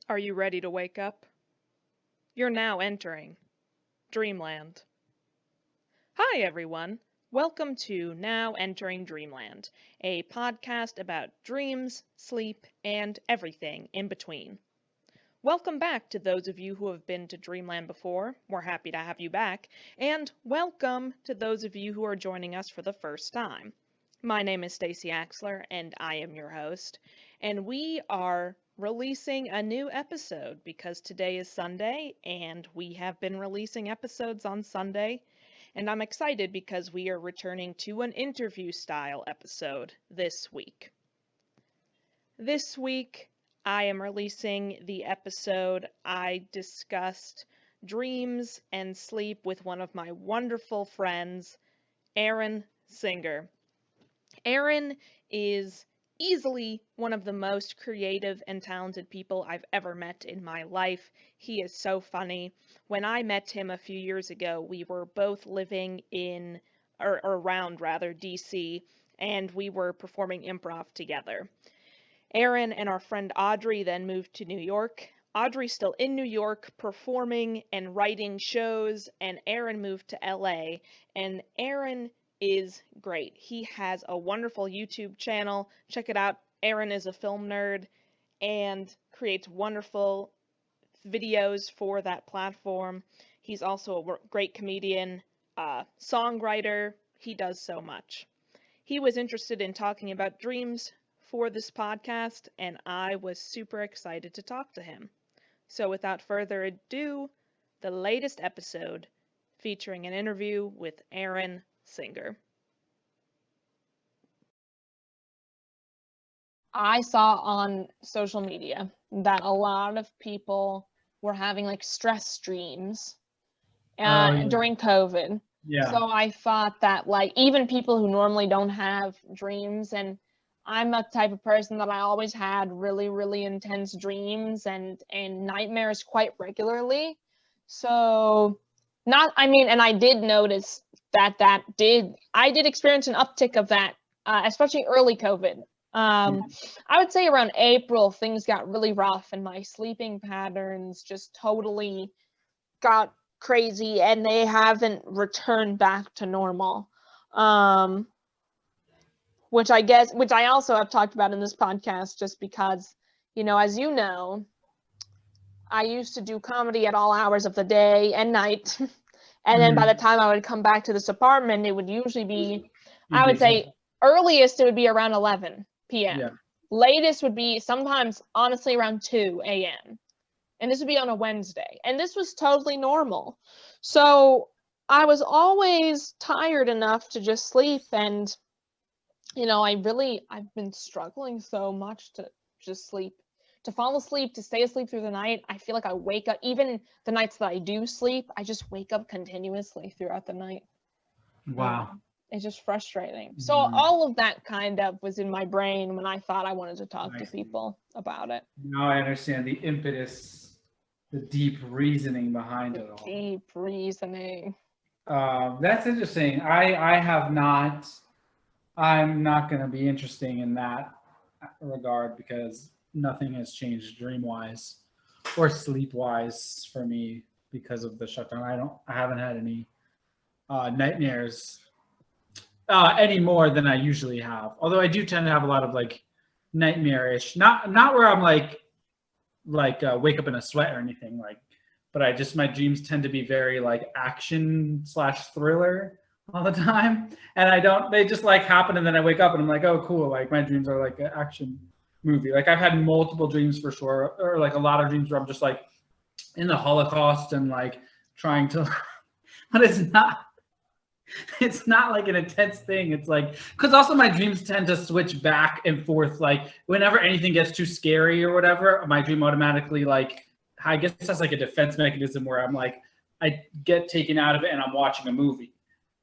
Are you ready to wake up? You're now entering Dreamland. Hi, everyone. Welcome to Now Entering Dreamland, a podcast about dreams, sleep, and everything in between. Welcome back to those of you who have been to Dreamland before. We're happy to have you back. And welcome to those of you who are joining us for the first time. My name is Stacy Axler, and I am your host. And we are releasing a new episode because today is Sunday, and we have been releasing episodes on Sunday. And I'm excited because we are returning to an interview style episode this week. This week, I am releasing the episode I discussed dreams and sleep with one of my wonderful friends, Aaron Singer. Aaron is easily one of the most creative and talented people I've ever met in my life. He is so funny. When I met him a few years ago, we were both living in, or around rather, DC, and we were performing improv together. Aaron and our friend Audrey then moved to New York. Audrey's still in New York performing and writing shows, and Aaron moved to LA. And Aaron is great. He has a wonderful YouTube channel. Check it out. Aaron is a film nerd and creates wonderful videos for that platform. He's also a great comedian, songwriter. He does so much. He was interested in talking about dreams for this podcast, and I was super excited to talk to him. So, without further ado, the latest episode featuring an interview with Aaron Singer. I saw on social media that a lot of people were having like stress dreams Yeah. during COVID. Yeah. So I thought that like even people who normally don't have dreams, and I'm a type of person that I always had really, really intense dreams and nightmares quite regularly. So and I did notice that I did experience an uptick of that, especially early COVID. I would say around April, things got really rough and my sleeping patterns just totally got crazy and they haven't returned back to normal. Which I also have talked about in this podcast just because, as you know, I used to do comedy at all hours of the day and night. And then by the time I would come back to this apartment, it would usually be, I would say, earliest it would be around 11 p.m. Yeah. Latest would be sometimes, honestly, around 2 a.m. And this would be on a Wednesday. And this was totally normal. So I was always tired enough to just sleep. And, I've been struggling so much to just sleep. To fall asleep, to stay asleep through the night. I feel like I wake up, even the nights that I do sleep, I just wake up continuously throughout the night. Wow. It's just frustrating. So all of that kind of was in my brain when I thought I wanted to talk to people about it. Now I understand the impetus, the deep reasoning behind it all. Deep reasoning. That's interesting. I'm not going to be interesting in that regard because nothing has changed dream-wise or sleep-wise for me because of the shutdown. I haven't had any nightmares any more than I usually have. Although I do tend to have a lot of like nightmarish, not where I'm like wake up in a sweat or anything but my dreams tend to be very like action / thriller all the time, and they just like happen, and then I wake up and I'm like, oh cool, like my dreams are like an action movie. Like I've had multiple dreams for sure, or like a lot of dreams where I'm just like in the Holocaust and like trying to, but it's not like an intense thing. It's like, because also my dreams tend to switch back and forth. Like whenever anything gets too scary or whatever, my dream automatically like, I guess that's like a defense mechanism where I'm like, I get taken out of it and I'm watching a movie.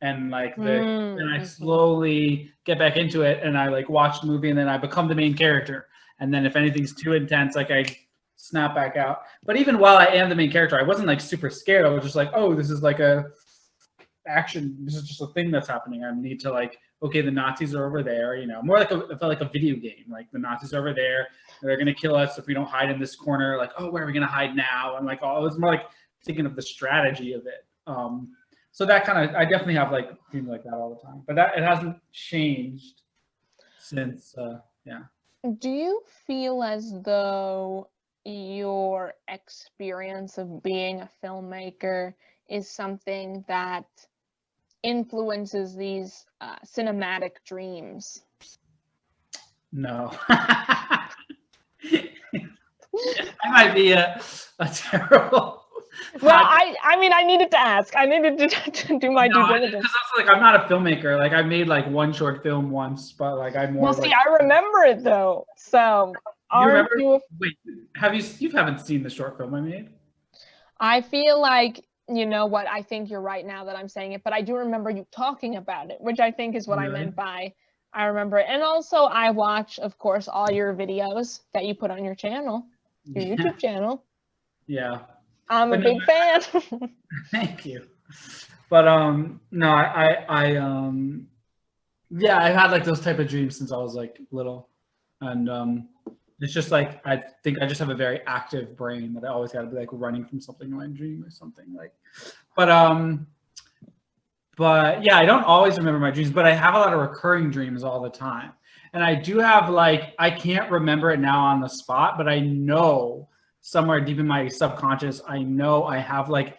And like then I slowly get back into it and I like watch the movie and then I become the main character. And then if anything's too intense, like I snap back out. But even while I am the main character, I wasn't like super scared. I was just like, oh, this is like a action. This is just a thing that's happening. I need to like, okay, the Nazis are over there, more like it felt like a video game. Like the Nazis are over there. they're gonna kill us if we don't hide in this corner. Like, oh, where are we gonna hide now? And like, oh, it was more like thinking of the strategy of it. So that kind of, I definitely have like dreams like that all the time, but that it hasn't changed since. Yeah. Do you feel as though your experience of being a filmmaker is something that influences these cinematic dreams? No. I might be a terrible. Well, I mean, I needed to ask. I needed to do my due diligence. Because also, like, I'm not a filmmaker. Like, I made like one short film once, but like I'm more. Well, see, I remember it though. So, you remember? Wait, you haven't seen the short film I made? I feel like, you know what? I think you're right now that I'm saying it, but I do remember you talking about it, which I think is what I meant by I remember it. And also, I watch, of course, all your videos that you put on your channel, your YouTube channel. Yeah. I'm a big fan. Thank you. But no, yeah, I've had like those type of dreams since I was like little, and it's just like I think I just have a very active brain that I always got to be like running from something in my dream or something like. But yeah, I don't always remember my dreams, but I have a lot of recurring dreams all the time, and I do have like I can't remember it now on the spot, but I know somewhere deep in my subconscious, I know I have like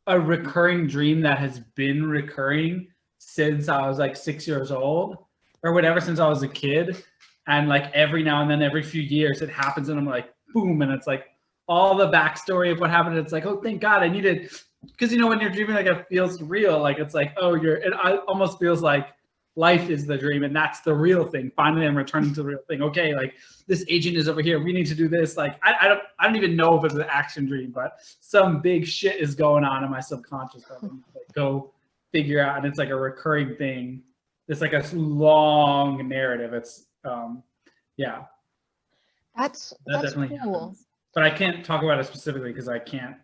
a recurring dream that has been recurring since I was like 6 years old or whatever, since I was a kid. And like every now and then, every few years it happens and I'm like, boom. And it's like all the backstory of what happened. It's like, oh, thank God I needed, because you know, when you're dreaming, like it feels real. Like it's like, oh, it almost feels like life is the dream and that's the real thing. Finally, I'm returning to the real thing. Okay, like this agent is over here. We need to do this. Like I don't even know if it's an action dream, but some big shit is going on in my subconscious that I need to like go figure out. And it's like a recurring thing. It's like a long narrative. It's yeah. That's definitely cool. Happens. But I can't talk about it specifically because I can't.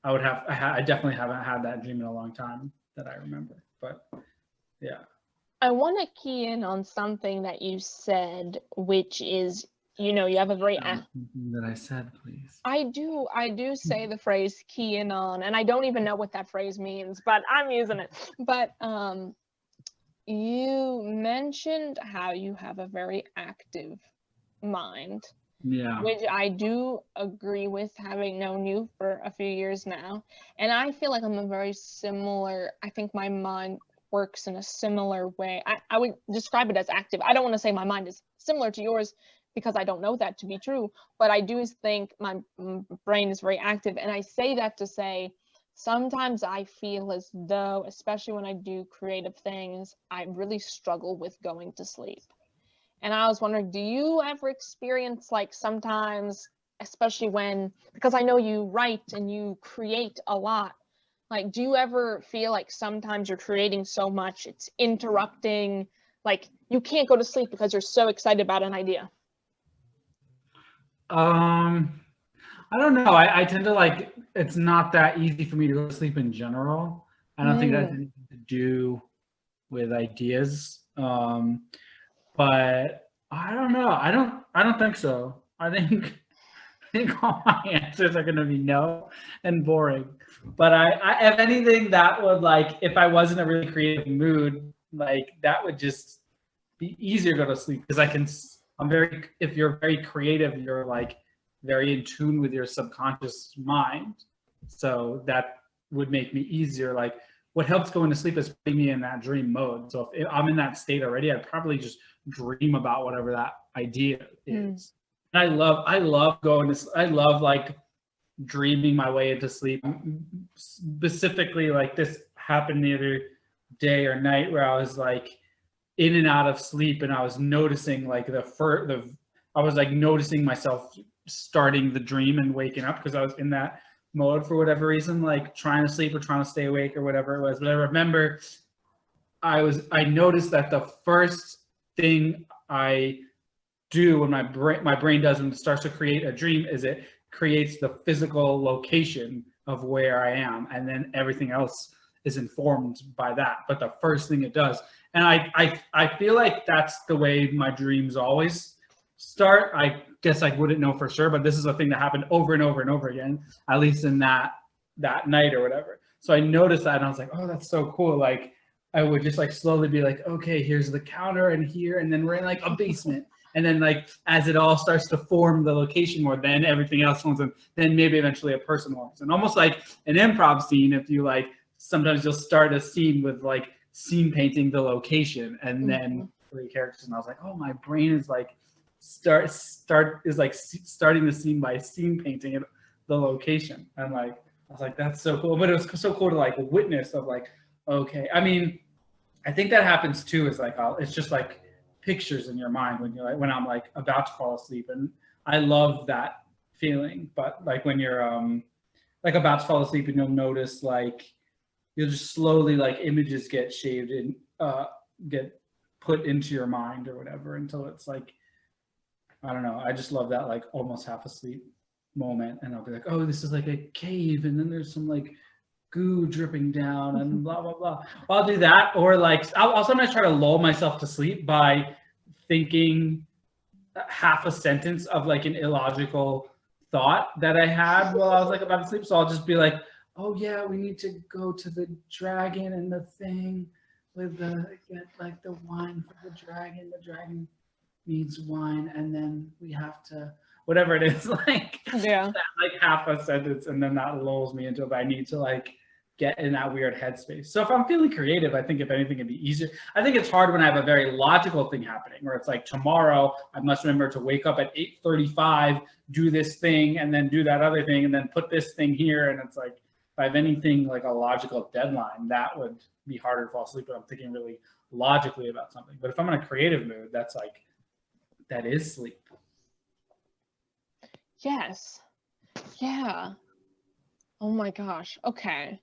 I definitely haven't had that dream in a long time that I remember. But yeah. I want to key in on something that you said, which is, you know, you have a very that I said, please. I do say the phrase key in on, and I don't even know what that phrase means, but I'm using it. But you mentioned how you have a very active mind. Yeah. Which I do agree with, having known you for a few years now. And I feel like I'm a very similar, I think my mind works in a similar way. I would describe it as active. I don't want to say my mind is similar to yours because I don't know that to be true, but I do think my brain is very active. And I say that to say, sometimes I feel as though, especially when I do creative things, I really struggle with going to sleep. And I was wondering, do you ever experience like sometimes, especially when, because I know you write and you create a lot, like, do you ever feel like sometimes you're creating so much, it's interrupting, like you can't go to sleep because you're so excited about an idea? I don't know. I tend to like, it's not that easy for me to go to sleep in general. I don't think that has anything to do with ideas. But I don't know. I don't think so. I think all my answers are gonna be no and boring. But I if anything, that would like, if I was in a really creative mood, like that would just be easier to go to sleep because if you're very creative, you're like very in tune with your subconscious mind. So that would make me easier. Like what helps going to sleep is putting me in that dream mode. So if I'm in that state already, I'd probably just dream about whatever that idea is. And I love like dreaming my way into sleep. Specifically, like this happened the other day or night where I was like in and out of sleep and I was noticing like I was like noticing myself starting the dream and waking up because I was in that mode for whatever reason, like trying to sleep or trying to stay awake or whatever it was. But I remember I noticed that the first thing I do when my brain does when it starts to create a dream is it creates the physical location of where I am, and then everything else is informed by that. But the first thing it does, and I feel like that's the way my dreams always start. guess I wouldn't know for sure, but this is a thing that happened over and over and over again, at least in that night or whatever. So I noticed that and I was like, oh, that's so cool. Like I would just like slowly be like, okay, here's the counter and here, and then we're in like a basement. And then like as it all starts to form the location more, then everything else comes in, then maybe eventually a person walks in. Almost like an improv scene, if you like, sometimes you'll start a scene with like scene painting the location and then three characters. And I was like, oh, my brain is like starting the scene by scene painting it, the location. And like I was like, that's so cool. But it was so cool to like witness of like, okay. I mean, I think that happens too, is like it's just like pictures in your mind when you're like, when I'm like about to fall asleep, and I love that feeling. But like when you're like about to fall asleep and you'll notice like you'll just slowly like images get shaved and get put into your mind or whatever until it's like, I don't know, I just love that like almost half asleep moment. And I'll be like, oh, this is like a cave and then there's some like goo dripping down and blah blah blah. I'll do that, or like I'll sometimes try to lull myself to sleep by thinking half a sentence of like an illogical thought that I had while I was like about to sleep. So I'll just be like, oh yeah, we need to go to the dragon and the thing with the get like the wine for the dragon. The dragon needs wine, and then we have to whatever it is, like Yeah. like half a sentence, and then that lulls me into it. I need to like get in that weird headspace. So if I'm feeling creative, I think if anything it'd be easier. I think it's hard when I have a very logical thing happening where it's like tomorrow I must remember to wake up at 8:35, do this thing, and then do that other thing, and then put this thing here. And it's like, if I have anything like a logical deadline, that would be harder to fall asleep, but I'm thinking really logically about something. But if I'm in a creative mood, that's like, that is sleep. Yes. Yeah. Oh my gosh. Okay.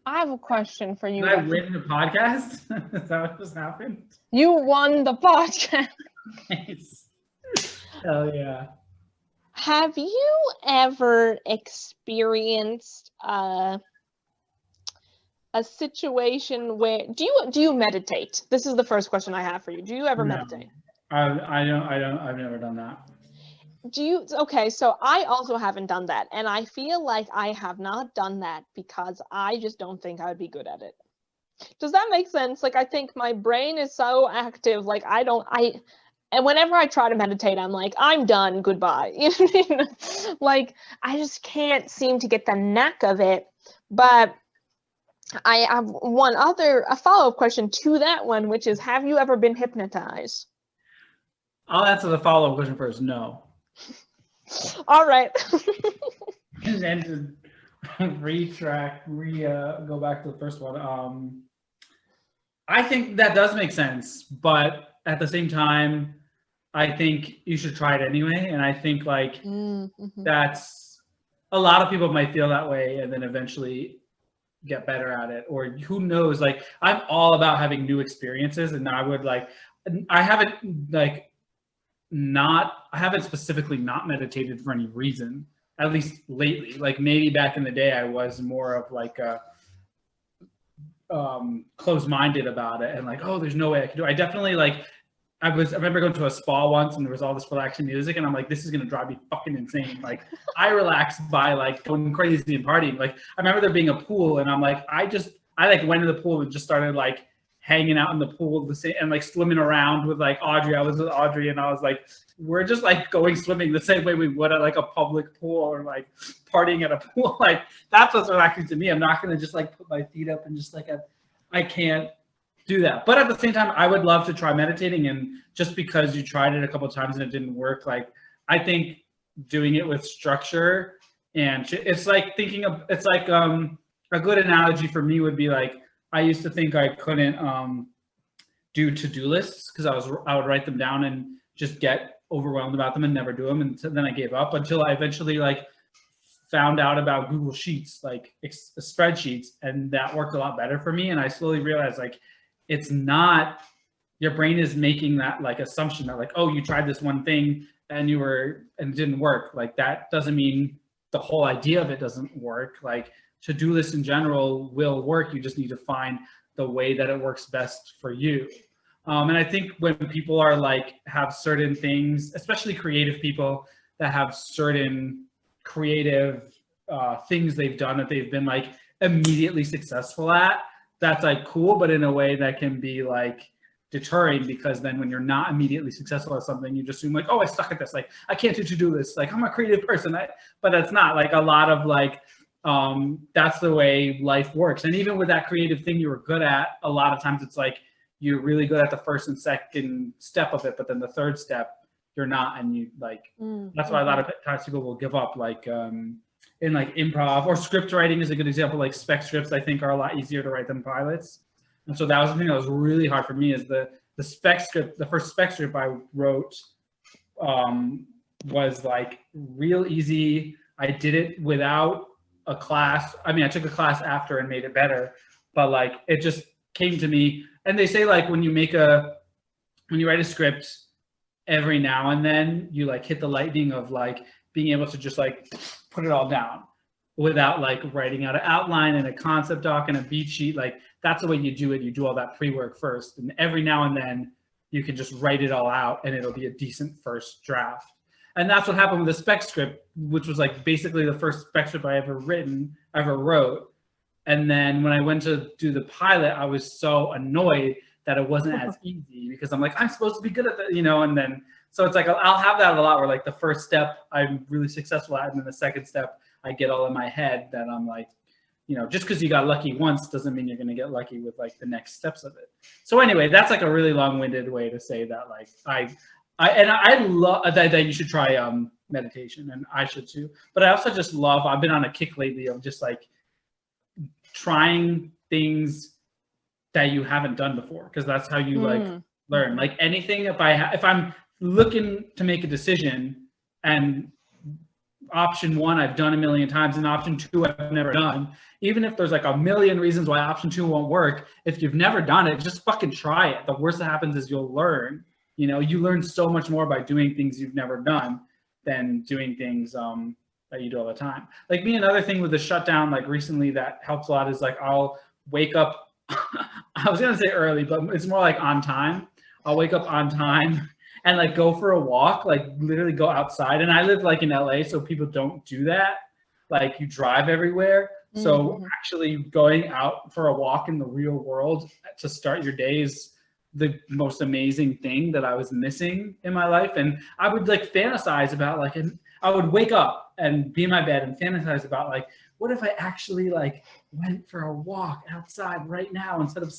I have a question for you. Did I win the podcast? Is that what just happened? You won the podcast. Nice. Hell yeah. Have you ever experienced a situation where do you meditate? This is the first question I have for you. Do you ever meditate? I've never done that. Okay, so I also haven't done that, and I feel like I have not done that because I just don't think I would be good at it. Does that make sense? Like, I think my brain is so active, like and whenever I try to meditate, I'm like, I'm done, goodbye. You know what I mean? Like, I just can't seem to get the knack of it. But I have a follow-up question to that one, which is, have you ever been hypnotized? I'll answer the follow-up question first. No. All right. And then to go back to the first one. I think that does make sense, but at the same time, I think you should try it anyway. And I think like that's a lot of people might feel that way and then eventually get better at it, or who knows, like I'm all about having new experiences, and I haven't specifically not meditated for any reason, at least lately. Like maybe back in the day I was more of like a closed-minded about it and like, oh, there's no way I can do it. I definitely like I remember going to a spa once and there was all this relaxing music and I'm like, this is gonna drive me fucking insane. Like I relaxed by like going crazy and partying. Like I remember there being a pool and I'm like, I like went in the pool and just started like hanging out in the pool and like swimming around with like Audrey. I was with Audrey and I was like, we're just like going swimming the same way we would at like a public pool or like partying at a pool. Like that's what's relaxing to me. I'm not gonna just like put my feet up and just like I can't do that. But at the same time, I would love to try meditating, and just because you tried it a couple of times and it didn't work, like I think doing it with structure, and it's like a good analogy for me would be like, I used to think I couldn't do to-do lists because I would write them down and just get overwhelmed about them and never do them, and then I gave up until I eventually like found out about Google Sheets, like spreadsheets, and that worked a lot better for me. And I slowly realized like it's not, your brain is making that like assumption that like, oh, you tried this one thing and it didn't work. Like that doesn't mean the whole idea of it doesn't work. Like to-do lists in general will work. You just need to find the way that it works best for you. And I think when people are like have certain things, especially creative people that have certain creative things they've done that they've been like immediately successful at, that's like cool, but in a way that can be like deterring, because then when you're not immediately successful at something, you just assume like, oh, I suck at this, like I can't do to-do lists, like I'm a creative person. But that's not like a lot of like that's the way life works. And even with that creative thing you were good at, a lot of times it's like you're really good at the first and second step of it, but then the third step you're not, and you like that's why a lot of times people will give up, like in like improv or script writing is a good example. Like spec scripts I think are a lot easier to write than pilots. And so that was the thing that was really hard for me, is the spec script. The first spec script I wrote was like real easy. I did it without a class. I mean, I took a class after and made it better, but like it just came to me. And they say like when you write a script, every now and then you like hit the lightning of like being able to just like put it all down without like writing out an outline and a concept doc and a beat sheet. Like that's the way you do it. You do all that pre-work first, and every now and then you can just write it all out and it'll be a decent first draft. And that's what happened with the spec script, which was like basically the first spec script I ever wrote. And then when I went to do the pilot, I was so annoyed that it wasn't as easy, because I'm like, I'm supposed to be good at that, you know? And then, so it's like, I'll have that a lot where like the first step I'm really successful at, and then the second step I get all in my head that I'm like, you know, just because you got lucky once doesn't mean you're going to get lucky with like the next steps of it. So anyway, that's like a really long-winded way to say that like I love that you should try meditation, and I should too. But I also just love, I've been on a kick lately of just like trying things that you haven't done before, because that's how you like learn. Like anything, if I'm looking to make a decision and option one I've done a million times and option two I've never done, even if there's like a million reasons why option two won't work, if you've never done it, just fucking try it. The worst that happens is you'll learn. You know, you learn so much more by doing things you've never done than doing things that you do all the time. Like me, another thing with the shutdown like recently that helps a lot is like I'll wake up I was gonna say early, but it's more like on time. I'll wake up on time and like go for a walk, like literally go outside. And I live like in LA, so people don't do that. Like you drive everywhere. So actually going out for a walk in the real world to start your day is the most amazing thing that I was missing in my life. And I would like fantasize about like, and I would wake up and be in my bed and fantasize about like, what if I actually like went for a walk outside right now instead of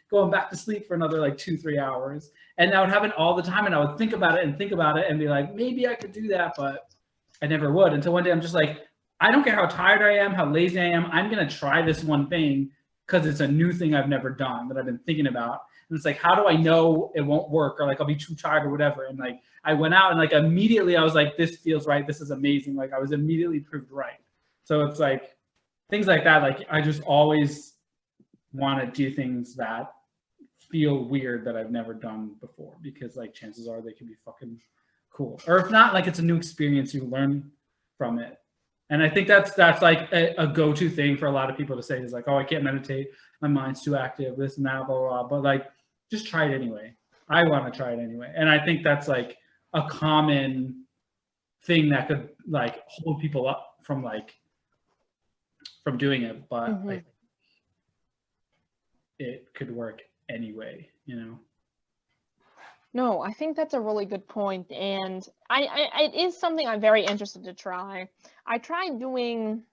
going back to sleep for another like 2-3 hours? And that would happen all the time. And I would think about it and be like, maybe I could do that, but I never would. Until one day I'm just like, I don't care how tired I am, how lazy I am. I'm going to try this one thing because it's a new thing I've never done that I've been thinking about. And it's like, how do I know it won't work? Or like, I'll be too tired or whatever. And like, I went out and like immediately I was like, this feels right. This is amazing. Like I was immediately proved right. So it's like things like that. Like I just always want to do things that feel weird that I've never done before, because like chances are they can be fucking cool. Or if not, like it's a new experience, you learn from it. And I think that's like a go-to thing for a lot of people to say is like, oh, I can't meditate. My mind's too active, this and that, blah, blah, blah. But like, just try it anyway. I want to try it anyway. And I think that's like a common thing that could like hold people up from doing it. But I think it could work anyway, you know? No, I think that's a really good point, and it is something I'm very interested to try. I tried doing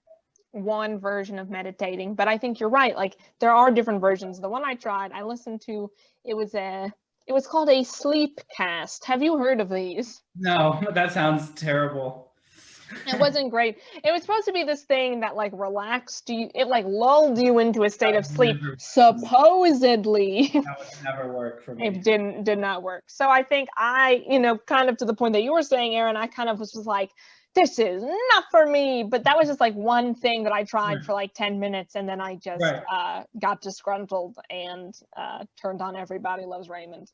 one version of meditating, but I think you're right. Like there are different versions. The one I tried, I listened to, it was called a sleep cast. Have you heard of these? No, that sounds terrible. It wasn't great. It was supposed to be this thing that like relaxed you, it like lulled you into a state of sleep, supposedly. That would never work for me. It did not work. So I think kind of to the point that you were saying, Aaron, I kind of was just like, this is not for me. But that was just like one thing that I tried for like 10 minutes, and then I just got disgruntled and turned on Everybody Loves Raymond.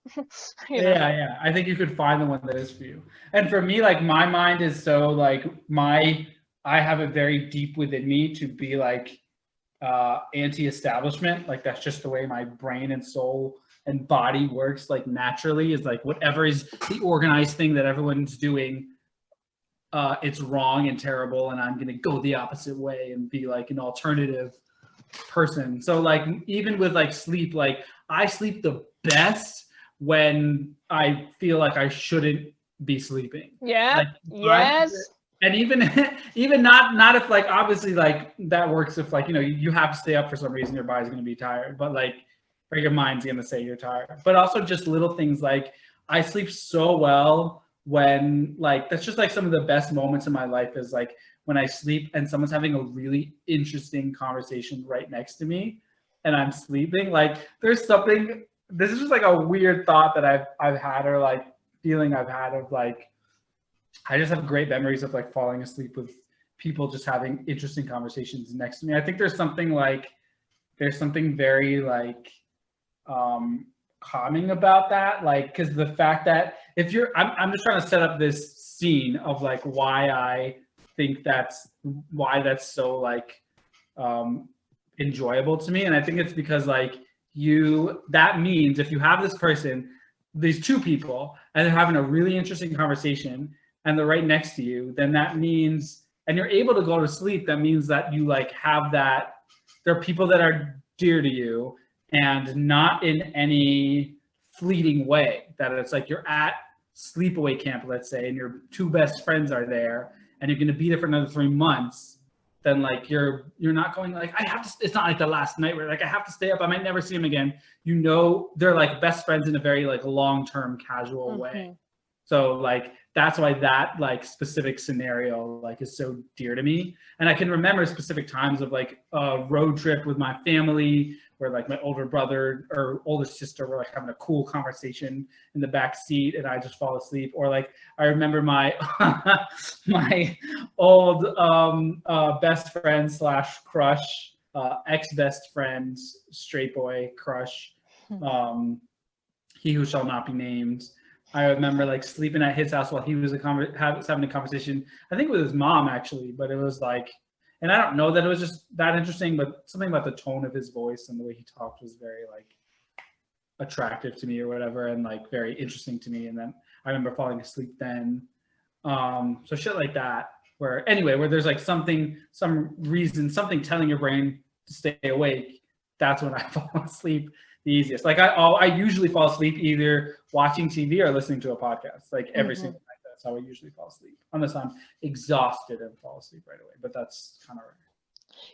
Yeah. I think you could find the one that is for you. And for me, like my mind is so like I have it very deep within me to be like anti-establishment. Like that's just the way my brain and soul and body works like naturally is like whatever is the organized thing that everyone's doing, it's wrong and terrible, and I'm gonna go the opposite way and be like an alternative person. So like even with like sleep, like I sleep the best when I feel like I shouldn't be sleeping. Yeah. Like, Yes. and even not if like obviously like that works if like you have to stay up for some reason, your body's gonna be tired, but like or your mind's gonna say you're tired. But also just little things like I sleep so well when like that's just like some of the best moments in my life is like when I sleep and someone's having a really interesting conversation right next to me and I'm sleeping. Like there's something, this is just like a weird thought that I've had or like feeling I've had of like I just have great memories of like falling asleep with people just having interesting conversations next to me. I think there's something very like calming about that, like because the fact that if you're I'm just trying to set up this scene of like why I think that's so like enjoyable to me, and I think it's because like that means if you have this person, these two people, and they're having a really interesting conversation and they're right next to you, then that means, and you're able to go to sleep, that means that you like have that there are people that are dear to you and not in any fleeting way, that it's like you're at sleepaway camp, let's say, and your two best friends are there and you're going to be there for another 3 months, then like you're not going like I have to, it's not like the last night where like I have to stay up, I might never see them again. They're like best friends in a very like long-term casual way. So like that's why that like specific scenario like is so dear to me. And I can remember specific times of like a road trip with my family where like my older brother or older sister were like having a cool conversation in the back seat and I just fall asleep. Or like I remember my my old best friend / crush, ex-best friend, straight boy crush, he who shall not be named. I remember like sleeping at his house while he was having a conversation, I think with his mom actually, but it was like, and I don't know that it was just that interesting, but something about the tone of his voice and the way he talked was very like attractive to me or whatever, and like very interesting to me. And then I remember falling asleep then. So shit like that, where there's like some reason, something telling your brain to stay awake, that's when I fall asleep the easiest. Like I usually fall asleep either watching TV or listening to a podcast, like every single night. That's how I usually fall asleep, unless I'm exhausted and fall asleep right away. But that's kind of rare.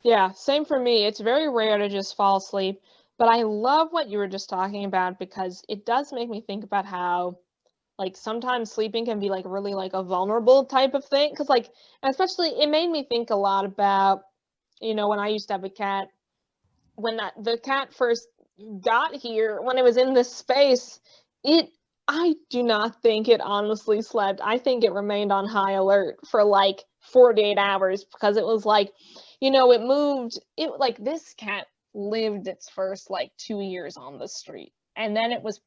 Yeah, same for me. It's very rare to just fall asleep. But I love what you were just talking about because it does make me think about how like sometimes sleeping can be like really like a vulnerable type of thing. Because like especially it made me think a lot about, when I used to have a cat, when the cat first got here, when it was in this space, I do not think it honestly slept. I think it remained on high alert for like 48 hours because it was like, it moved. Like this cat lived its first like 2 years on the street. And then it was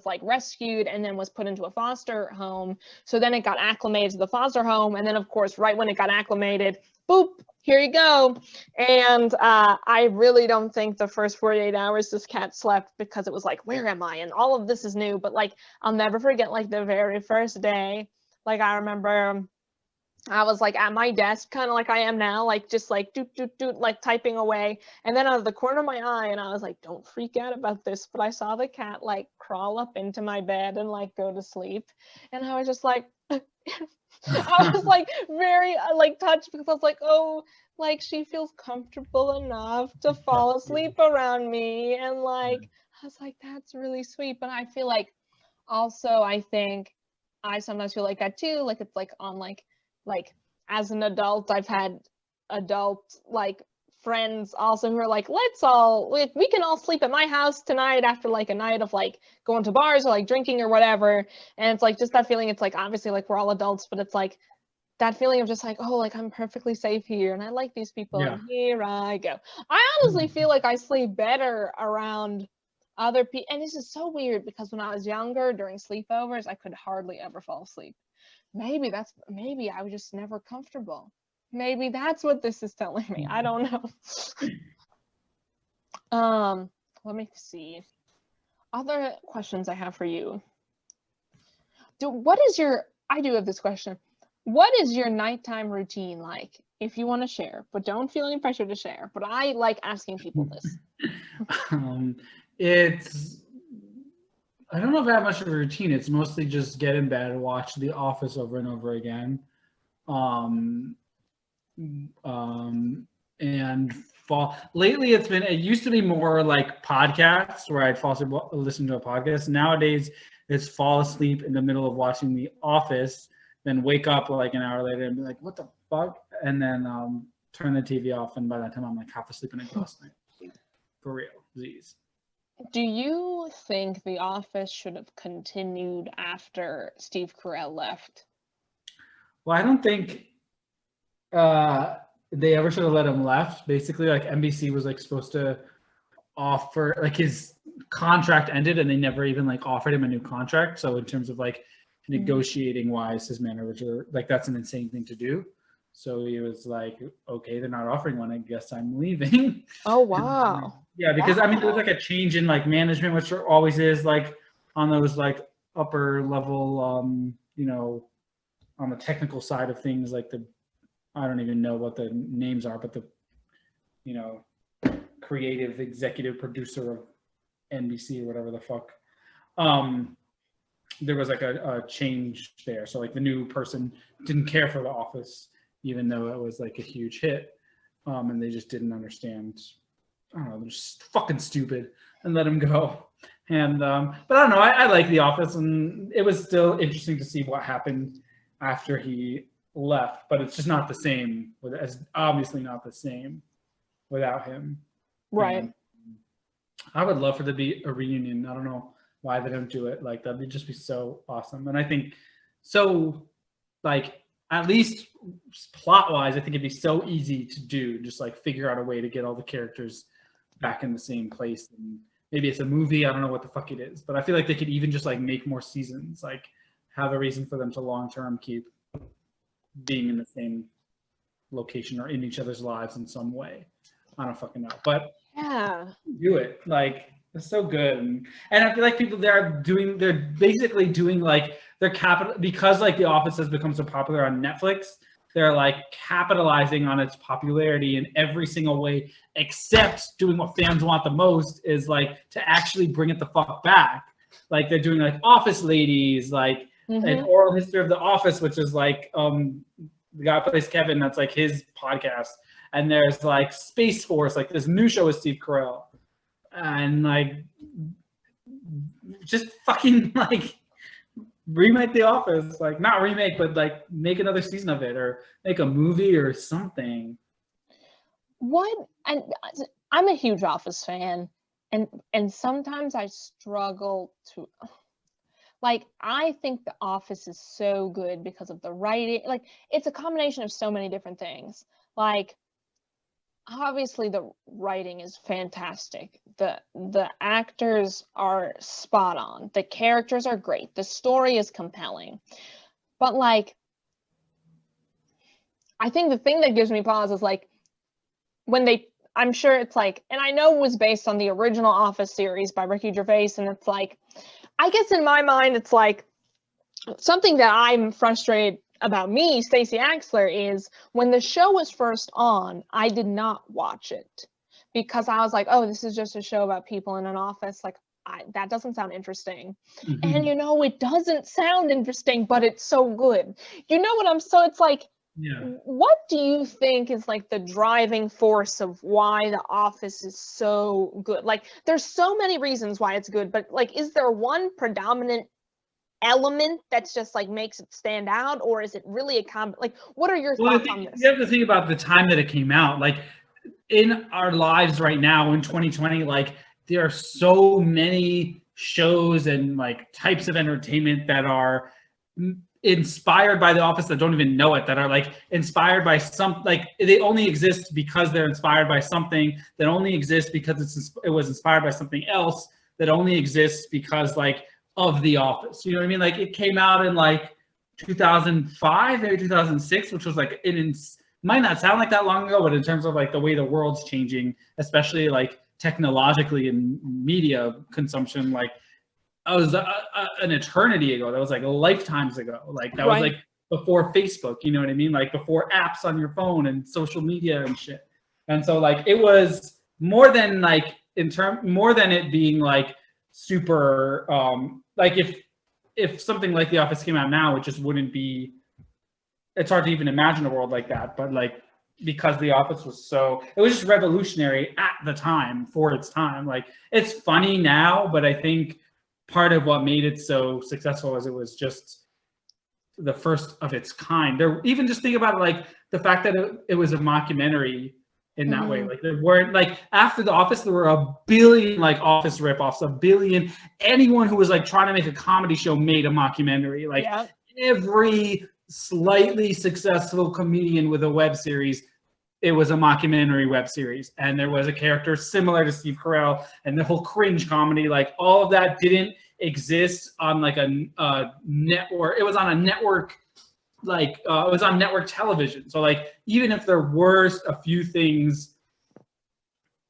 like rescued and then was put into a foster home. So then it got acclimated to the foster home. And then of course, right when it got acclimated, boop, here you go. And I really don't think the first 48 hours this cat slept because it was like, where am I? And all of this is new. But like, I'll never forget like the very first day. Like I remember I was like at my desk, kind of like I am now, like just like doot, doot, doot, like typing away. And then out of the corner of my eye, and I was like, don't freak out about this. But I saw the cat like crawl up into my bed and like go to sleep. And I was just like, I was like very like touched because I was like, oh, like she feels comfortable enough to fall asleep around me. And like, I was like, that's really sweet. But I feel like also, I think I sometimes feel like that too. Like it's like on like as an adult, I've had adult like friends also who are like, we can all sleep at my house tonight after like a night of like going to bars or like drinking or whatever. And it's like just that feeling. It's like obviously like we're all adults, but it's like that feeling of just like, oh, like I'm perfectly safe here and I like these people and here I go. I honestly feel like I sleep better around other people. And this is so weird because when I was younger during sleepovers, I could hardly ever fall asleep. Maybe I was just never comfortable. Maybe that's what this is telling me. I don't know. Let me see. Other questions I have for you. I do have this question. What is your nighttime routine like? If you want to share, but don't feel any pressure to share. But I like asking people this. It's, I don't know if I have much of a routine. It's mostly just get in bed, watch The Office over and over again. And fall. Lately, it used to be more like podcasts where I'd fall asleep, listen to a podcast. Nowadays, it's fall asleep in the middle of watching The Office, then wake up like an hour later and be like, what the fuck? And then turn the TV off. And by that time, I'm like half asleep and I go last night. For real. Z's. Do you think The Office should have continued after Steve Carell left? Well, I don't think they ever should have let him left. Basically, like NBC was like supposed to offer, like his contract ended and they never even like offered him a new contract. So in terms of like negotiating wise, his manager, like that's an insane thing to do. So he was like, okay, they're not offering one. I guess I'm leaving. Oh, wow. Yeah, because I mean, there was like a change in like management, which there always is like on those like upper level, you know, on the technical side of things, like I don't even know what the names are, but the, you know, creative executive producer of NBC or whatever the fuck. There was like a change there. So like the new person didn't care for The Office, even though it was like a huge hit. And they just didn't understand. I don't know, they're just fucking stupid and let him go. And, but I don't know, I like The Office and it was still interesting to see what happened after he left, but it's just not the same. It's obviously not the same without him. Right. And I would love for there to be a reunion. I don't know why they don't do it. Like that'd just be so awesome. And I think so, like at least plot wise, I think it'd be so easy to do. Just like figure out a way to get all the characters back in the same place. And maybe it's a movie. I don't know what the fuck it is, but I feel like they could even just like make more seasons. Like have a reason for them to long term keep being in the same location or in each other's lives in some way. I don't fucking know, but yeah, do it. Like it's so good, and I feel like people they're basically doing like they're because like The Office has become so popular on Netflix. They're like capitalizing on its popularity in every single way, except doing what fans want the most is like to actually bring it the fuck back. Like they're doing like Office Ladies, like an oral history of The Office, which is like the guy who plays Kevin, that's like his podcast. And there's like Space Force, like this new show with Steve Carell. And like just fucking like remake The Office. Like not remake, but like make another season of it or make a movie or something. And I'm a huge Office fan, and sometimes I struggle to like, I think The Office is so good because of the writing. Like, it's a combination of so many different things. Like, obviously the writing is fantastic. The actors are spot on. The characters are great. The story is compelling. But like, I think the thing that gives me pause is like, I'm sure it's like, and I know it was based on the original Office series by Ricky Gervais, and it's like, I guess in my mind, it's like something that I'm frustrated about me, Stacey Axler, is when the show was first on, I did not watch it because I was like, oh, this is just a show about people in an office. Like, that doesn't sound interesting. And, you know, it doesn't sound interesting, but it's so good. You know what so it's like, what do you think is like the driving force of why The Office is so good? Like, there's so many reasons why it's good, but like, is there one predominant element that's just like makes it stand out, or is it really a like, what are your thoughts on this? You have to think about the time that it came out. Like in our lives right now in 2020, like there are so many shows and like types of entertainment that are inspired by The Office that don't even know it, that are like inspired by like they only exist because they're inspired by something that only exists because it was inspired by something else that only exists because like of The Office. You know what I mean? Like it came out in like 2005, maybe 2006, which was like might not sound like that long ago, but in terms of like the way the world's changing, especially like technologically and media consumption, like an eternity ago. That was like lifetimes ago. Like that was like before Facebook, you know what I mean? Like before apps on your phone and social media and shit. And so like it was more than like more than it being like super like if something like The Office came out now, it just wouldn't be, it's hard to even imagine a world like that. But like because The Office was it was just revolutionary at the time for its time. Like it's funny now, but I think part of what made it so successful is it was just the first of its kind. There, even just think about it, like the fact that it was a mockumentary in that way. Like there weren't, like after The Office, there were a billion like Office ripoffs, a billion. Anyone who was like trying to make a comedy show made a mockumentary. Like every slightly successful comedian with a web series, it was a mockumentary web series, and there was a character similar to Steve Carell, and the whole cringe comedy, like all of that didn't exist on like a network. It was on a network, like it was on network television. So like even if there were a few things,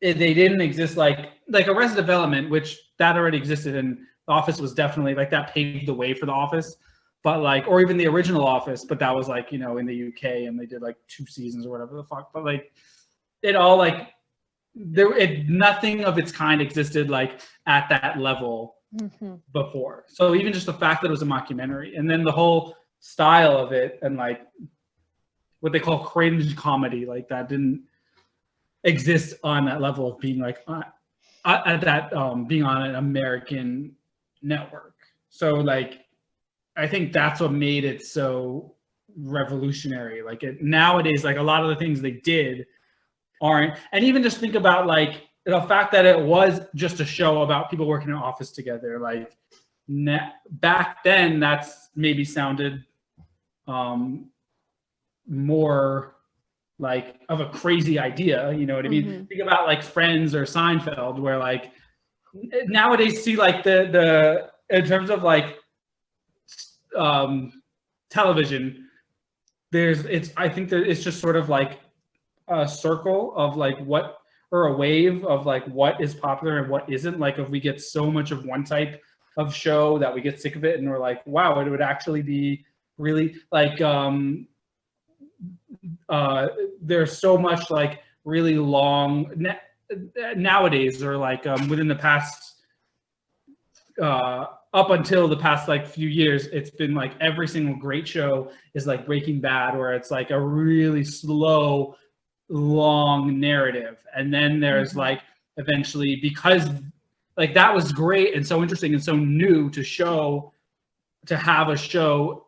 they didn't exist like Arrested Development, which that already existed, and The Office was definitely like that paved the way for The Office. But like, or even the original Office, but that was like, you know, in the UK, and they did like 2 seasons or whatever the fuck. But like, it all like nothing of its kind existed like at that level before. So even just the fact that it was a mockumentary, and then the whole style of it, and like what they call cringe comedy, like that didn't exist on that level of being like at that being on an American network. So like, I think that's what made it so revolutionary. Like nowadays, like a lot of the things they did aren't, and even just think about like the fact that it was just a show about people working in an office together. Like back then, that's maybe sounded more like of a crazy idea. You know what I mean? Think about like Friends or Seinfeld, where like nowadays see like the in terms of like television, I think that it's just sort of like a circle of like what, or a wave of like what is popular and what isn't. Like if we get so much of one type of show that we get sick of it, and we're like, wow, it would actually be really like there's so much like really long nowadays, or like within the past up until the past like few years, it's been like every single great show is like Breaking Bad, where it's like a really slow, long narrative. And then there's like eventually, because like that was great and so interesting and so new to have a show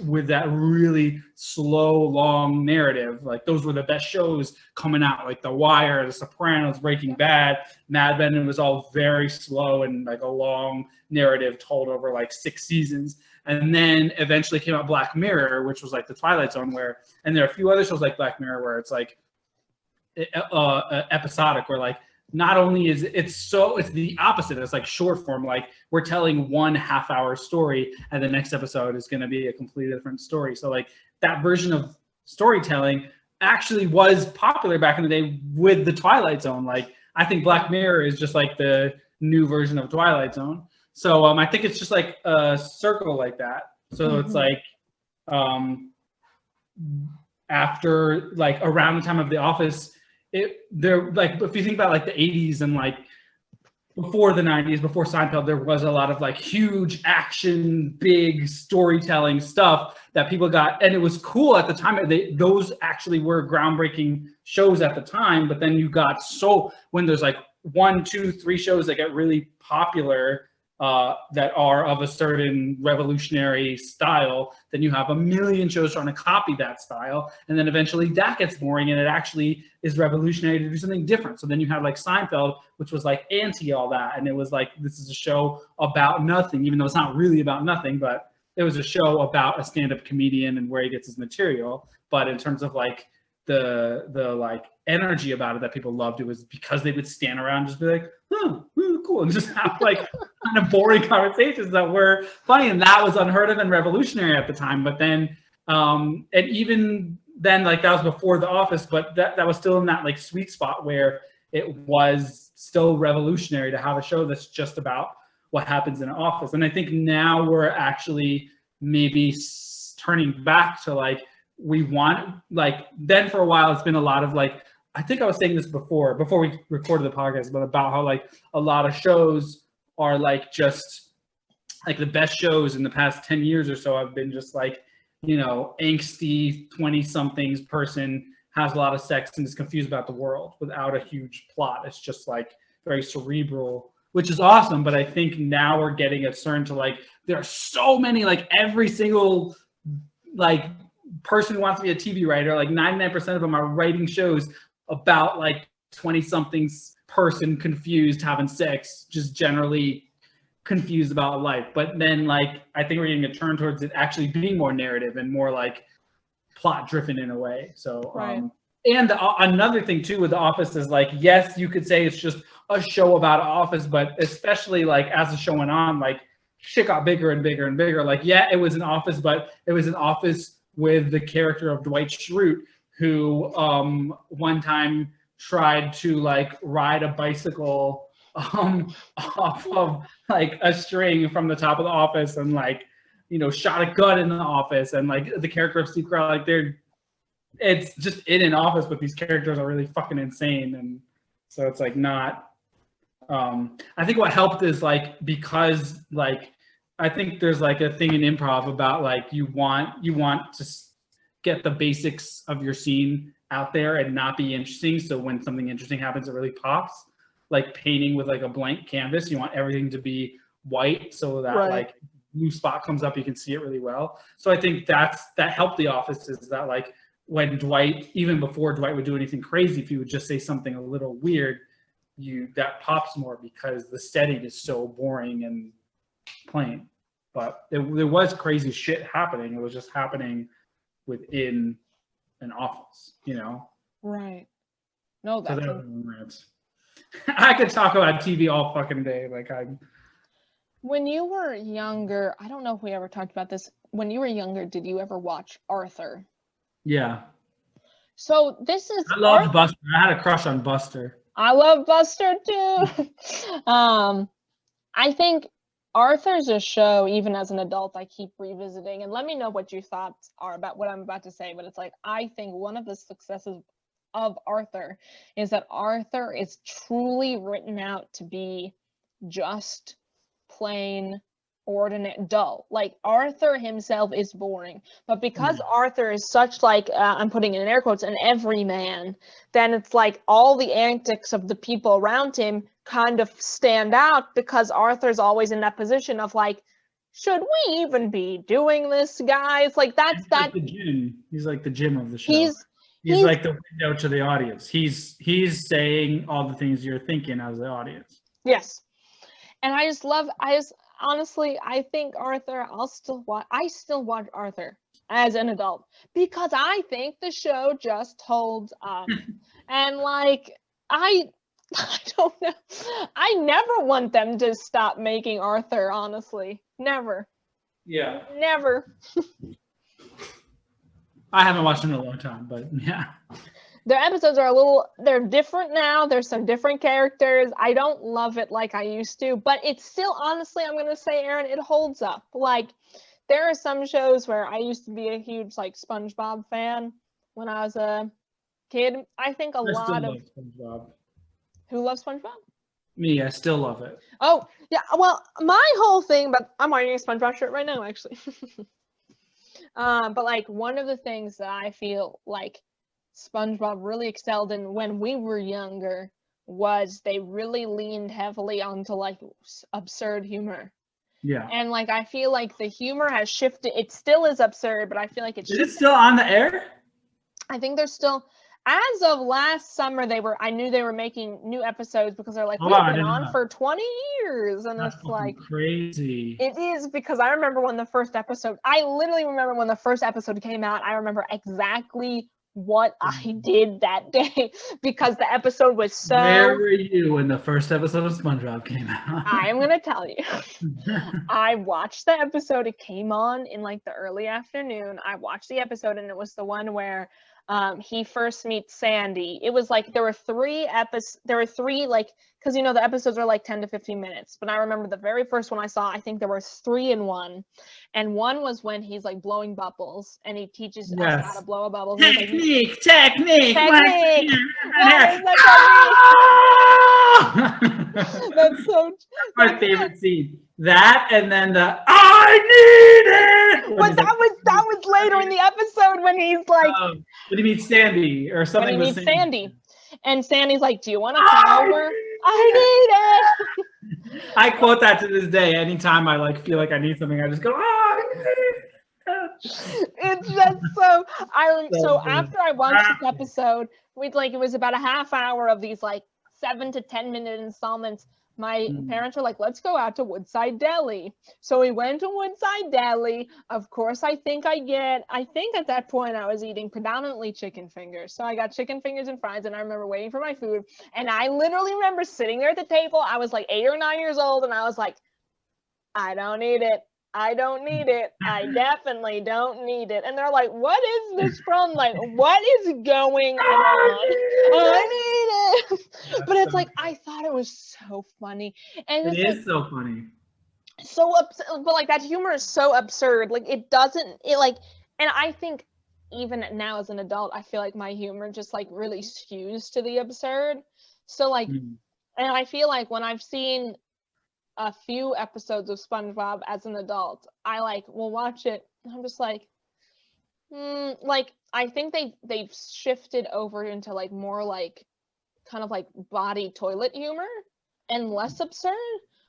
with that really slow, long narrative. Like those were the best shows coming out, like The Wire, The Sopranos, Breaking Bad, Mad Men. It was all very slow and like a long narrative told over like 6 seasons. And then eventually came out Black Mirror, which was like the Twilight Zone, and there are a few other shows like Black Mirror where it's like episodic, where like not only is it's the opposite. It's like short form. Like we're telling 1.5 hour story, and the next episode is going to be a completely different story. So like that version of storytelling actually was popular back in the day with the Twilight Zone. Like I think Black Mirror is just like the new version of Twilight Zone. So I think it's just like a circle like that. So it's like after like around the time of The Office, there like if you think about like the 80s and like before the 90s, before Seinfeld, there was a lot of like huge action, big storytelling stuff that people got, and it was cool at the time. Those actually were groundbreaking shows at the time. But then you got when there's like 1, 2, 3 shows that get really popular that are of a certain revolutionary style, then you have a million shows trying to copy that style, and then eventually that gets boring, and it actually is revolutionary to do something different. So then you have like Seinfeld, which was like anti all that, and it was like, this is a show about nothing, even though it's not really about nothing, but it was a show about a stand-up comedian and where he gets his material. But in terms of like the like energy about it that people loved, it was because they would stand around and just be like, cool, and just have like kind of boring conversations that were funny, and that was unheard of and revolutionary at the time. But then and even then, like that was before The Office, but that was still in that like sweet spot where it was still revolutionary to have a show that's just about what happens in an office. And I think now we're actually maybe turning back to like, we want, like, then for a while it's been a lot of like, I think I was saying this before we recorded the podcast, but about how like a lot of shows are like just like the best shows in the past 10 years or so have been just like, you know, angsty 20-somethings person has a lot of sex and is confused about the world without a huge plot. It's just like very cerebral, which is awesome. But I think now we're getting a turn to like, there are so many, like every single like person who wants to be a TV writer, like 99% of them are writing shows about like 20-somethings person confused having sex, just generally confused about life. But then like I think we're getting a turn towards it actually being more narrative and more like plot driven in a way. So Right. And another thing too with The Office is like, yes, you could say it's just a show about an office, but especially like as the show went on, like shit got bigger and bigger and bigger. Like, yeah, it was an office, but it was an office with the character of Dwight Schrute, who one time tried to like ride a bicycle off of like a string from the top of the office and like, you know, shot a gun in the office. And like the character of Steve Carell, like it's just in an office, but these characters are really fucking insane. And so it's like not, I think what helped is like, because like, I think there's like a thing in improv about like, you want to get the basics of your scene out there and not be interesting. So when something interesting happens, it really pops. Like painting with like a blank canvas, you want everything to be white so that Right. like new spot comes up, you can see it really well. So I think that helped The Office, is that like when Dwight, even before Dwight would do anything crazy, if he would just say something a little weird, that pops more because the setting is so boring and plain. But there was crazy shit happening. It was just happening within an office, you know? Right. No, So that's I could talk about TV all fucking day. Like when you were younger, I don't know if we ever talked about this. When you were younger, did you ever watch Arthur? yeah. So this is I loved Buster. I had a crush on Buster. I love Buster too. I think Arthur's a show, even as an adult, I keep revisiting. And let me know what your thoughts are about what I'm about to say. But it's like, I think one of the successes of Arthur is that Arthur is truly written out to be just plain ordinary, dull. Like Arthur himself is boring, but because Arthur is such like I'm putting it in air quotes an everyman, then it's like all the antics of the people around him kind of stand out because Arthur's always in that position of like, should we even be doing this, guys? Like that's like the Jim. He's like the Jim of the show. He's like the window to the audience. He's saying all the things you're thinking as the audience. Yes. And honestly, I think Arthur, I still watch Arthur as an adult because I think the show just holds up. And like, I don't know. I never want them to stop making Arthur, honestly. Never. Yeah. Never. I haven't watched it in a long time, but yeah. Their episodes are they're different now. There's some different characters. I don't love it like I used to, but it's still, honestly, I'm going to say, Aaron, it holds up. Like, there are some shows where I used to be a huge, like, SpongeBob fan when I was a kid. I think a lot of... SpongeBob. Who loves SpongeBob? Me, I still love it. Oh, yeah, well, my whole thing, but I'm wearing a SpongeBob shirt right now, actually. But, like, one of the things that I feel like SpongeBob really excelled in when we were younger was they really leaned heavily onto like absurd humor. Yeah. And like I feel like the humor has shifted. It still is absurd, but I feel like it's Is it still on the air? I think they're still, as of last summer, I knew they were making new episodes because they're like, we've been on for 20 years. And That's it's like crazy. It is, because I remember when the first episode, I literally remember when the first episode came out. I remember exactly what I did that day because the episode was so... Where were you when the first episode of SpongeBob came out? I am going to tell you. I watched the episode. It came on in like the early afternoon. I watched the episode and it was the one where he first meets Sandy. It was like there were three like, because you know the episodes are like 10 to 15 minutes, but I remember the very first one I saw, I think there were three in one, and one was when he's like blowing bubbles and he teaches us how to Yes. blow a bubble. He's like, Technique. technique. What is the Ah! technique? That's so. My favorite scene. That and then the I need it. But that was later in the episode when he's like, when he meets Sandy or something. When he meets Sandy, and Sandy's like, "Do you want to come over? I need it." I quote that to this day. Anytime I like feel like I need something, I just go, "Oh, I need it." It's just so after I watched this episode, it was about a half hour of these like 7 to 10 minute installments. My parents were like, let's go out to Woodside Deli. So we went to Woodside Deli. Of course, I think at that point I was eating predominantly chicken fingers. So I got chicken fingers and fries, and I remember waiting for my food. And I literally remember sitting there at the table. I was like 8 or 9 years old, and I was like, I don't need it. I don't need it. I definitely don't need it. And they're like, what is this from? Like, what is going on? I need it. But it's like, I thought it was so funny. And it is so funny. So but like that humor is so absurd. Like and I think even now as an adult, I feel like my humor just like really skews to the absurd. So like, and I feel like when I've seen a few episodes of SpongeBob as an adult, I will watch it. I'm just like, like I think they've shifted over into like more like kind of like body toilet humor and less absurd,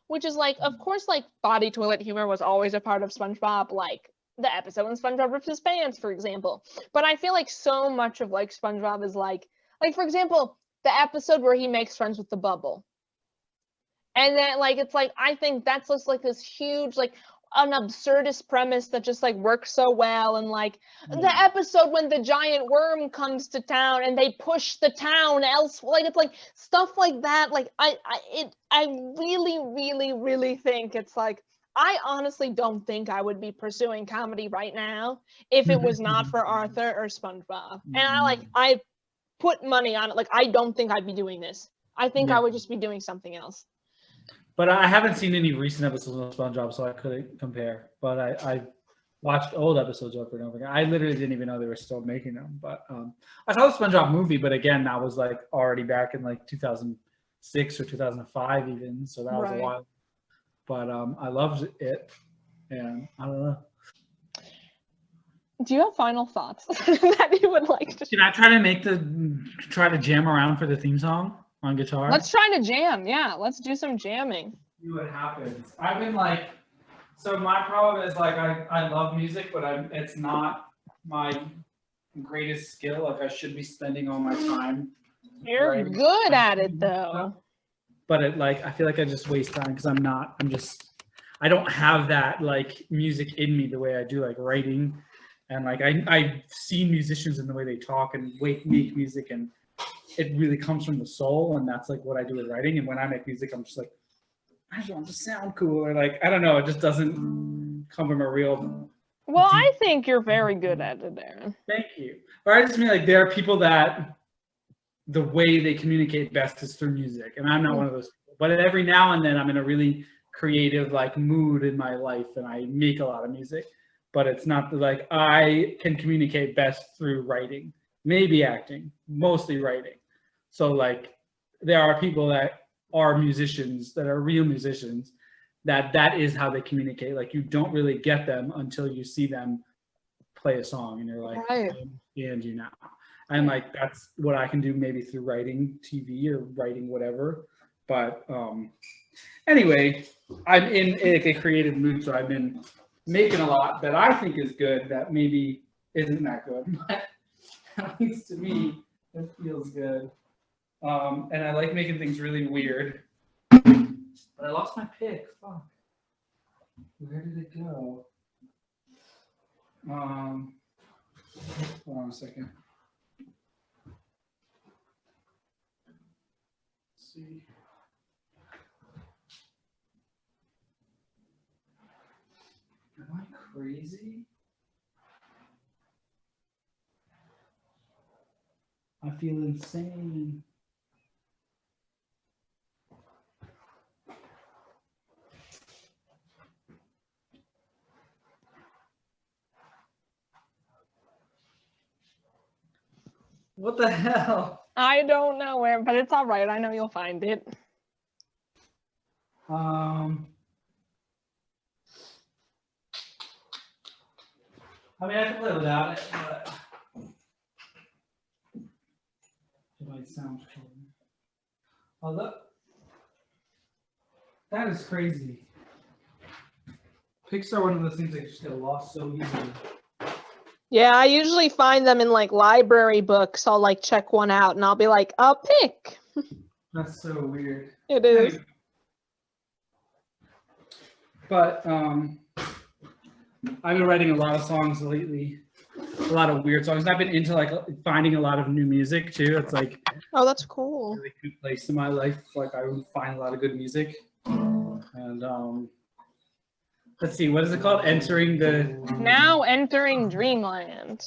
which is like, of course, like body toilet humor was always a part of SpongeBob, like the episode when SpongeBob rips his pants, for example. But I feel like so much of like SpongeBob is like for example, the episode where he makes friends with the bubble. And then like it's like I think that's just like this huge like an absurdist premise that just like works so well. And like the episode when the giant worm comes to town and they push the town else, like it's like stuff like that. Like I really really really think it's like I honestly don't think I would be pursuing comedy right now if it was not for Arthur or SpongeBob. And I put money on it. Like I don't think I'd be doing this. I think I would just be doing something else. But I haven't seen any recent episodes of SpongeBob, so I couldn't compare. But I watched old episodes over and over again. I literally didn't even know they were still making them. But I saw the SpongeBob movie, but again, that was like already back in like 2006 or 2005 even. So that was a while. But I loved it, and I don't know. Do you have final thoughts that you would like to? Can I try to jam around for the theme song on guitar? Let's try to jam. Yeah, let's do some jamming. See what happens. I've been like, so my problem is like I love music, but it's not my greatest skill. Like I should be spending all my time. You're good at it though. But I feel like I just waste time because I don't have that like music in me the way I do like writing, and like I've seen musicians in the way they talk and make music, and it really comes from the soul, and that's like what I do with writing. And when I make music, I'm just like, I just want to sound cool, or like I don't know, it just doesn't come from a real. Well, I think you're very good at it, Aaron. Thank you. Or I just mean like there are people that the way they communicate best is through music, and I'm not one of those people. But every now and then I'm in a really creative like mood in my life, and I make a lot of music. But it's not like I can communicate best through writing, maybe acting, mostly writing. So like there are people that are musicians, that are real musicians, that is how they communicate. Like you don't really get them until you see them play a song, and you're like, I understand you now. And like that's what I can do maybe through writing TV or writing whatever. But anyway, I'm in a creative mood, so I've been making a lot that I think is good that maybe isn't that good, but at least to me it feels good. And I like making things really weird. But I lost my pick. Fuck. Where did it go? Hold on a second. Let's see. Am I crazy? I feel insane. What the hell? I don't know where, but it's all right. I know you'll find it. I mean, I can play without it, but it might sound cool. Oh, look. That is crazy. Picks are one of those things that just get lost so easily. Yeah, I usually find them in like library books. I'll like check one out and I'll be like, a pick. That's so weird. It is. But I've been writing a lot of songs lately, a lot of weird songs. I've been into like finding a lot of new music too. It's like Oh, that's cool. a really good place in my life. Like I find a lot of good music. And let's see, what is it called? Now entering Dreamland.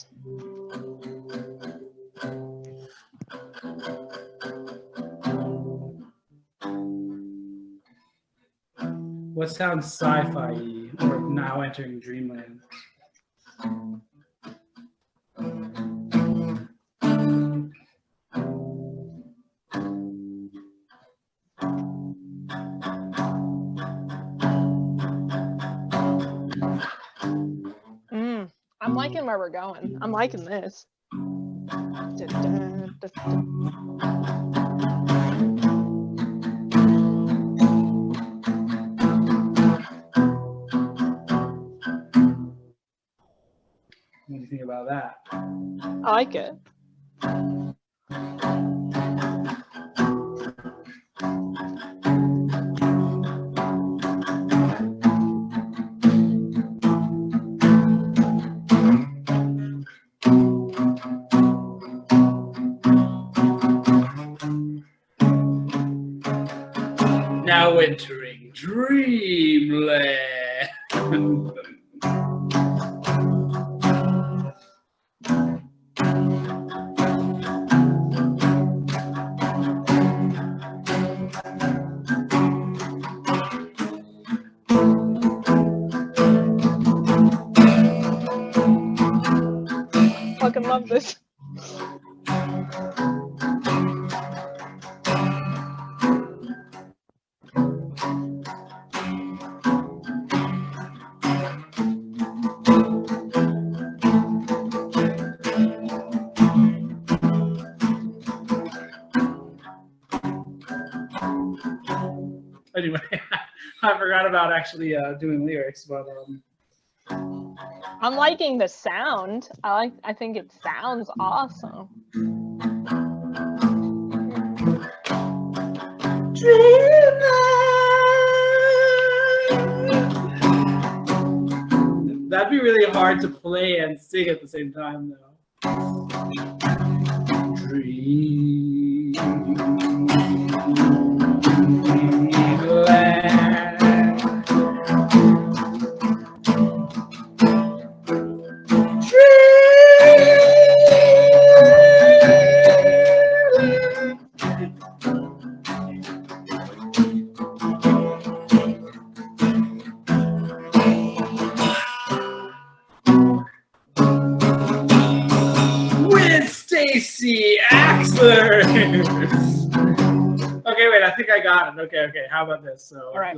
What sounds sci-fi or now entering Dreamland? I'm liking where we're going. I'm liking this. What do you think about that? I like it. Now entering Dreamland. Fucking love this. Anyway, I forgot about actually doing lyrics, but I'm liking the sound. I think it sounds awesome. that'd be really hard to play and sing at the same time, though. Axler. Okay, wait, I think I got it. Okay, how about this? So, all right.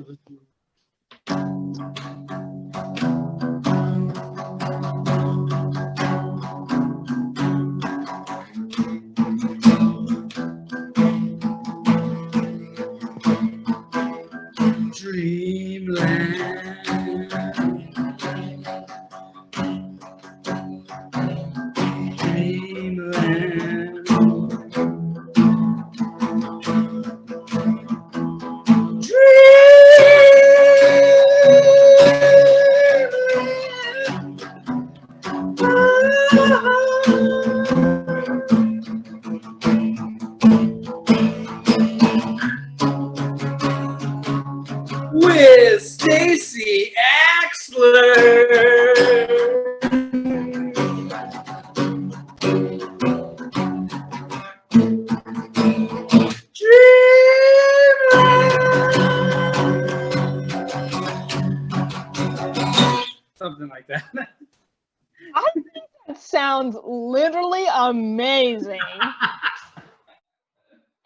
literally amazing.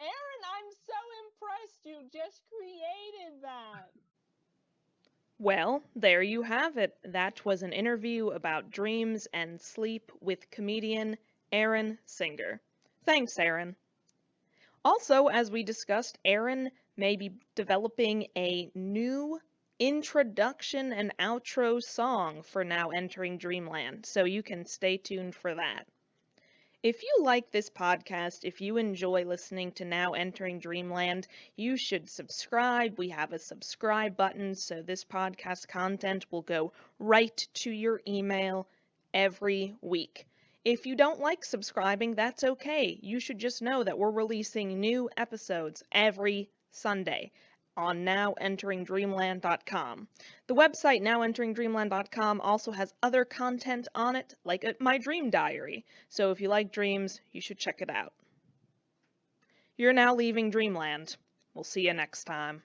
Aaron, I'm so impressed you just created that. Well, there you have it. That was an interview about dreams and sleep with comedian Aaron Singer. Thanks, Aaron. Also, as we discussed, Aaron may be developing a new introduction and outro song for Now Entering Dreamland, so you can stay tuned for that. If you like this podcast, if you enjoy listening to Now Entering Dreamland, you should subscribe. We have a subscribe button, so this podcast content will go right to your email every week. If you don't like subscribing, that's okay. You should just know that we're releasing new episodes every Sunday on nowenteringdreamland.com. The website nowenteringdreamland.com also has other content on it, like my dream diary. So if you like dreams, you should check it out. You're now leaving Dreamland. We'll see you next time.